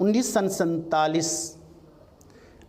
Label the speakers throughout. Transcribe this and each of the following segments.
Speaker 1: 1947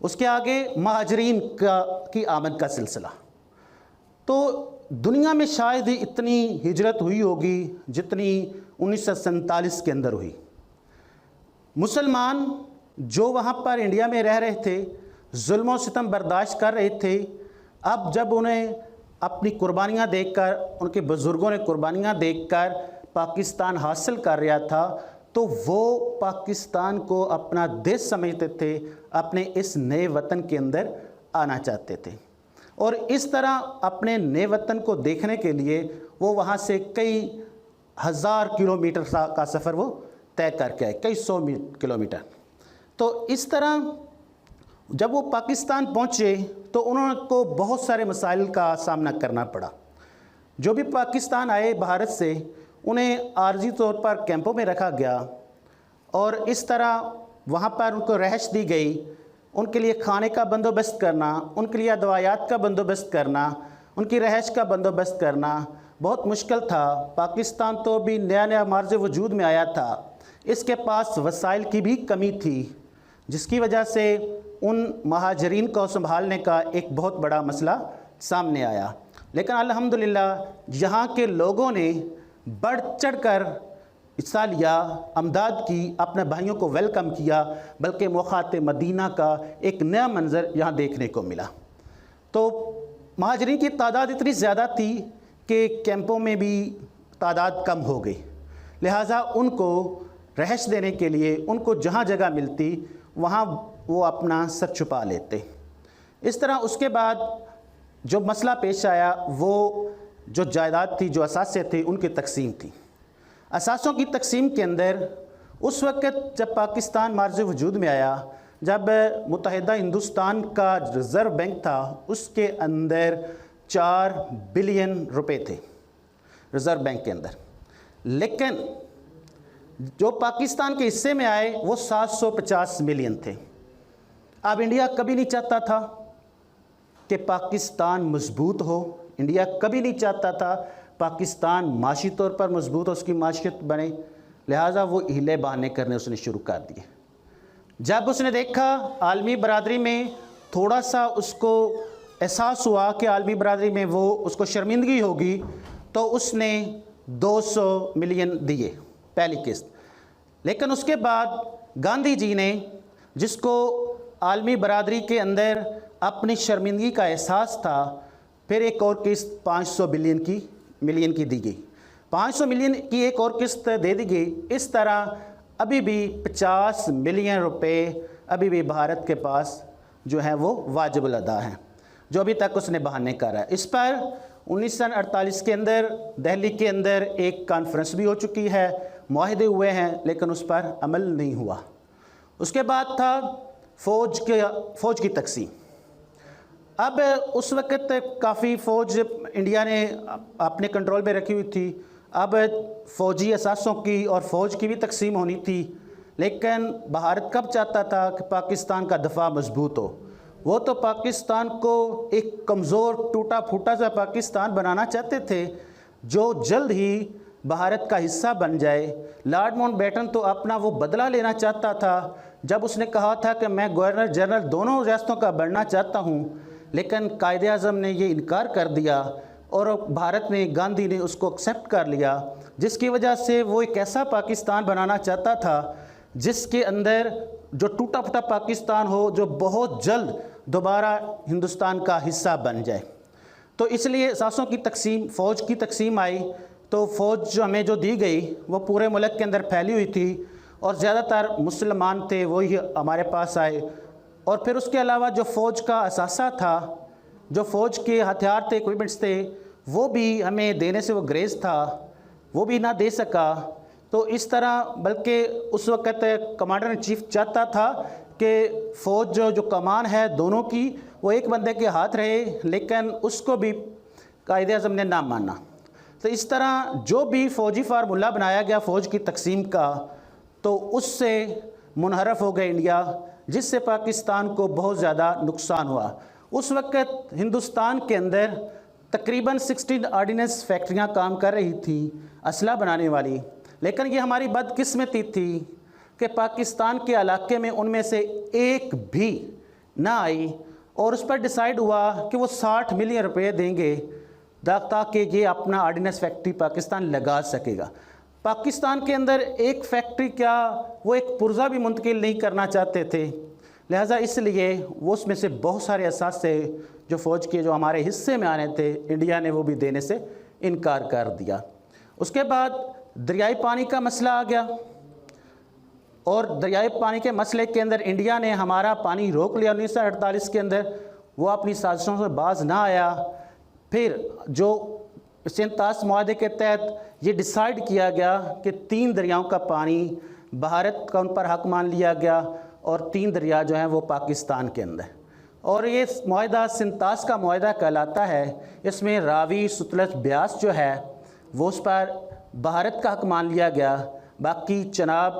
Speaker 1: اس کے آگے مہاجرین کی آمد کا سلسلہ. تو دنیا میں شاید ہی اتنی ہجرت ہوئی ہوگی جتنی 1947 کے اندر ہوئی. مسلمان جو وہاں پر انڈیا میں رہ رہے تھے ظلم و ستم برداشت کر رہے تھے، اب جب انہیں اپنی قربانیاں دیکھ کر، ان کے بزرگوں نے قربانیاں دیکھ کر پاکستان حاصل کر رہا تھا، تو وہ پاکستان کو اپنا دیش سمجھتے تھے، اپنے اس نئے وطن کے اندر آنا چاہتے تھے. اور اس طرح اپنے نئے وطن کو دیکھنے کے لیے وہ وہاں سے کئی ہزار کلومیٹر کا سفر وہ طے کر کے آئے، کئی سو کلومیٹر. تو اس طرح جب وہ پاکستان پہنچے تو انہوں کو بہت سارے مسائل کا سامنا کرنا پڑا. جو بھی پاکستان آئے بھارت سے، انہیں عارضی طور پر کیمپوں میں رکھا گیا اور اس طرح وہاں پر ان کو رہائش دی گئی. ان کے لیے کھانے کا بندوبست کرنا، ان کے لیے ادویات کا بندوبست کرنا، ان کی رہائش کا بندوبست کرنا بہت مشکل تھا. پاکستان تو بھی نیا مارز وجود میں آیا تھا، اس کے پاس وسائل کی بھی کمی تھی، جس کی وجہ سے ان مہاجرین کو سنبھالنے کا ایک بہت بڑا مسئلہ سامنے آیا. لیکن الحمدللہ یہاں کے لوگوں نے بڑھ چڑھ کر حصہ لیا، امداد کی، اپنے بھائیوں کو ویلکم کیا، بلکہ موقعات مدینہ کا ایک نیا منظر یہاں دیکھنے کو ملا. تو مہاجرین کی تعداد اتنی زیادہ تھی کہ کیمپوں میں بھی تعداد کم ہو گئی، لہٰذا ان کو رہائش دینے کے لیے ان کو جہاں جگہ ملتی وہاں وہ اپنا سر چھپا لیتے. اس طرح اس کے بعد جو مسئلہ پیش آیا وہ جو جائیداد تھی، جو اثاثے تھے، ان کی تقسیم تھی. اثاثوں کی تقسیم کے اندر اس وقت جب پاکستان مارز وجود میں آیا، جب متحدہ ہندوستان کا ریزرو بینک تھا، اس کے اندر 4 بلین روپے تھے ریزرو بینک کے اندر. لیکن جو پاکستان کے حصے میں آئے وہ 750 ملین تھے. اب انڈیا کبھی نہیں چاہتا تھا کہ پاکستان مضبوط ہو، انڈیا کبھی نہیں چاہتا تھا پاکستان معاشی طور پر مضبوط ہو، اس کی معیشت بنے، لہٰذا وہ ہیلے بہانے کرنے اس نے شروع کر دیے. جب اس نے دیکھا عالمی برادری میں تھوڑا سا اس کو احساس ہوا کہ عالمی برادری میں وہ اس کو شرمندگی ہوگی، تو اس نے 200 ملین دیے پہلی قسط. لیکن اس کے بعد گاندھی جی نے، جس کو عالمی برادری کے اندر اپنی شرمندگی کا احساس تھا، پھر ایک اور قسط 500 ملین کی دی گئی. 500 ملین کی ایک اور قسط دے دی گئی. اس طرح ابھی بھی 50 ملین روپے ابھی بھی بھارت کے پاس جو ہیں وہ واجب الادا ہیں، جو ابھی تک اس نے بہانے کرا ہے. اس پر 1948 کے اندر دہلی کے اندر ایک کانفرنس بھی ہو چکی ہے، معاہدے ہوئے ہیں، لیکن اس پر عمل نہیں ہوا. اس کے بعد تھا فوج کی تقسیم. اب اس وقت کافی فوج انڈیا نے اپنے کنٹرول میں رکھی ہوئی تھی. اب فوجی اثاثوں کی اور فوج کی بھی تقسیم ہونی تھی. لیکن بھارت کب چاہتا تھا کہ پاکستان کا دفاع مضبوط ہو؟ وہ تو پاکستان کو ایک کمزور ٹوٹا پھوٹا سا پاکستان بنانا چاہتے تھے جو جلد ہی بھارت کا حصہ بن جائے. لارڈ ماؤنٹ بیٹن تو اپنا وہ بدلہ لینا چاہتا تھا جب اس نے کہا تھا کہ میں گورنر جنرل دونوں ریاستوں کا بننا چاہتا ہوں، لیکن قائد اعظم نے یہ انکار کر دیا اور بھارت نے، گاندھی نے اس کو ایکسیپٹ کر لیا، جس کی وجہ سے وہ ایک ایسا پاکستان بنانا چاہتا تھا جس کے اندر جو ٹوٹا پھوٹا پاکستان ہو، جو بہت جلد دوبارہ ہندوستان کا حصہ بن جائے. تو اس لیے اثاثوں کی تقسیم، فوج کی تقسیم آئی. تو فوج جو ہمیں جو دی گئی وہ پورے ملک کے اندر پھیلی ہوئی تھی اور زیادہ تر مسلمان تھے، وہی ہمارے پاس آئے. اور پھر اس کے علاوہ جو فوج کا اثاثہ تھا، جو فوج کے ہتھیار تھے، ایکوپمنٹس تھے، وہ بھی ہمیں دینے سے وہ گریز تھا، وہ بھی نہ دے سکا. تو اس طرح، بلکہ اس وقت کمانڈر ان چیف چاہتا تھا کہ فوج جو کمان ہے دونوں کی، وہ ایک بندے کے ہاتھ رہے، لیکن اس کو بھی قائد اعظم نے نہ مانا. تو اس طرح جو بھی فوجی فارمولہ بنایا گیا فوج کی تقسیم کا، تو اس سے منحرف ہو گئے انڈیا، جس سے پاکستان کو بہت زیادہ نقصان ہوا. اس وقت ہندوستان کے اندر تقریباً 16 آرڈیننس فیکٹریاں کام کر رہی تھیں اسلحہ بنانے والی. لیکن یہ ہماری بدقسمتی تھی کہ پاکستان کے علاقے میں ان میں سے ایک بھی نہ آئی اور اس پر ڈیسائیڈ ہوا کہ وہ 60 ملین روپے دیں گے تاکہ یہ اپنا آرڈیننس فیکٹری پاکستان لگا سکے گا۔ پاکستان کے اندر ایک فیکٹری کیا وہ ایک پرزہ بھی منتقل نہیں کرنا چاہتے تھے، لہٰذا اس لیے وہ اس میں سے بہت سارے اثاثے جو فوج کے جو ہمارے حصے میں آنے تھے انڈیا نے وہ بھی دینے سے انکار کر دیا۔ اس کے بعد دریائی پانی کا مسئلہ آ گیا اور دریائی پانی کے مسئلے کے اندر انڈیا نے ہمارا پانی روک لیا 1948 کے اندر، وہ اپنی سازشوں سے باز نہ آیا۔ پھر جو سینتاس معاہدے کے تحت یہ ڈیسائیڈ کیا گیا کہ 3 دریاؤں کا پانی بھارت کا ان پر حق مان لیا گیا اور 3 دریا جو ہیں وہ پاکستان کے اندر، اور یہ معاہدہ سینتاس کا معاہدہ کہلاتا ہے۔ اس میں راوی ستلج بیاس جو ہے وہ اس پر بھارت کا حق مان لیا گیا، باقی چناب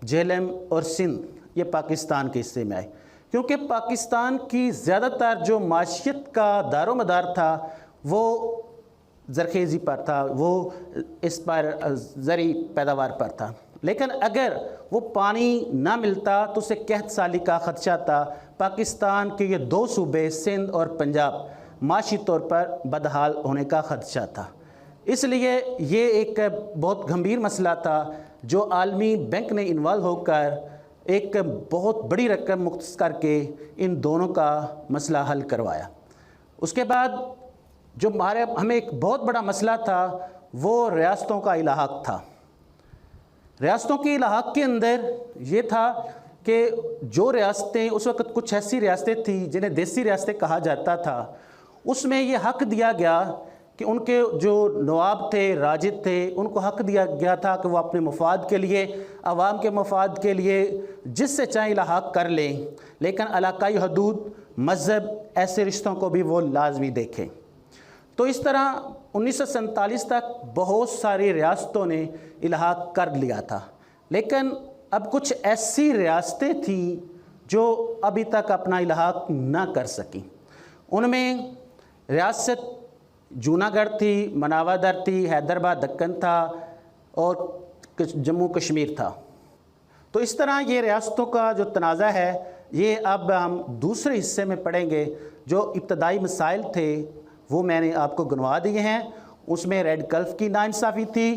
Speaker 1: جہلم اور سندھ یہ پاکستان کے حصے میں آئے، کیونکہ پاکستان کی زیادہ تر جو معیشت کا دار و مدار تھا وہ زرخیزی پر تھا، وہ اس پر زرعی پیداوار پر تھا، لیکن اگر وہ پانی نہ ملتا تو اسے قحط سالی کا خدشہ تھا۔ پاکستان کے یہ 2 صوبے سندھ اور پنجاب معاشی طور پر بدحال ہونے کا خدشہ تھا، اس لیے یہ ایک بہت گھمبیر مسئلہ تھا جو عالمی بینک نے انوالو ہو کر ایک بہت بڑی رقم مختص کر کے ان دونوں کا مسئلہ حل کروایا۔ اس کے بعد جو ہمیں ایک بہت بڑا مسئلہ تھا وہ ریاستوں کا الحاق تھا۔ ریاستوں کے الحاق کے اندر یہ تھا کہ جو ریاستیں اس وقت کچھ ایسی ریاستیں تھیں جنہیں دیسی ریاستیں کہا جاتا تھا، اس میں یہ حق دیا گیا کہ ان کے جو نواب تھے، راجد تھے، ان کو حق دیا گیا تھا کہ وہ اپنے مفاد کے لیے، عوام کے مفاد کے لیے جس سے چاہیں الحاق کر لیں، لیکن علاقائی حدود، مذہب، ایسے رشتوں کو بھی وہ لازمی دیکھیں۔ تو اس طرح 1947 تک بہت ساری ریاستوں نے الحاق کر لیا تھا، لیکن اب کچھ ایسی ریاستیں تھیں جو ابھی تک اپنا الحاق نہ کر سکیں۔ ان میں ریاست جوناگڑھ تھی، مناوادر تھی، حیدرآباد دکن تھا اور جموں کشمیر تھا۔ تو اس طرح یہ ریاستوں کا جو تنازع ہے یہ اب ہم دوسرے حصے میں پڑھیں گے۔ جو ابتدائی مسائل تھے وہ میں نے آپ کو گنوا دیے ہیں۔ اس میں ریڈ گلف کی ناانصافی تھی،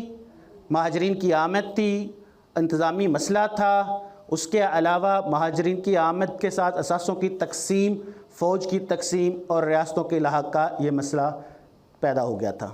Speaker 1: مہاجرین کی آمد تھی، انتظامی مسئلہ تھا، اس کے علاوہ مہاجرین کی آمد کے ساتھ اثاثوں کی تقسیم، فوج کی تقسیم اور ریاستوں کے الحاق کا یہ مسئلہ پیدا ہو گیا تھا۔